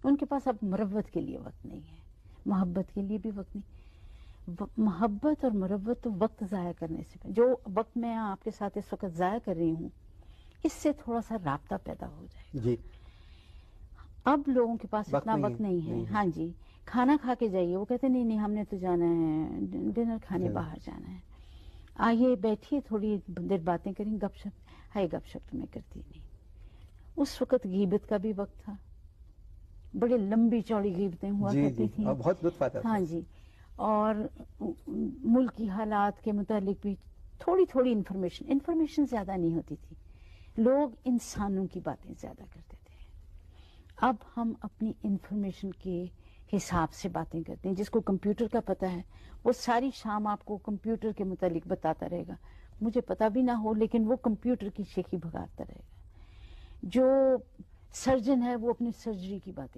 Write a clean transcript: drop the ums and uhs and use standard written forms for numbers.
ان کے پاس اب مروت کے لیے وقت نہیں ہے، محبت کے لیے بھی وقت نہیں۔ محبت اور مروت تو وقت ضائع کرنے سے، جو وقت میں آپ کے ساتھ اس وقت ضائع کر رہی ہوں، اس سے تھوڑا سا رابطہ پیدا ہو جائے گا۔ جی اب لوگوں کے پاس اتنا وقت نہیں ہے۔ ہاں جی، کھانا کھا کے جائیے، وہ کہتے نہیں نہیں ہم نے تو جانا ہے ڈنر کھانے، باہر جانا ہے، آئیے بیٹھیے تھوڑی دیر باتیں کریں، گپ شپ، ہائی گپ شپ تو میں کرتی نہیں۔ اس وقت غیبت کا بھی وقت تھا، بڑے لمبی چوڑی غیبتیں ہوا کرتی تھیں۔ بہت لطف آتا تھا۔ ہاں جی، اور ملکی حالات کے متعلق بھی تھوڑی تھوڑی انفارمیشن زیادہ نہیں ہوتی تھی، لوگ انسانوں کی باتیں زیادہ کرتے تھے۔ اب ہم اپنی انفارمیشن کے حساب سے باتیں کرتے ہیں۔ جس کو کمپیوٹر کا پتہ ہے وہ ساری شام آپ کو کمپیوٹر کے متعلق بتاتا رہے گا، مجھے پتہ بھی نہ ہو لیکن وہ کمپیوٹر کی شیخی بھگاتا رہے گا۔ جو سرجن ہے وہ اپنی سرجری کی باتیں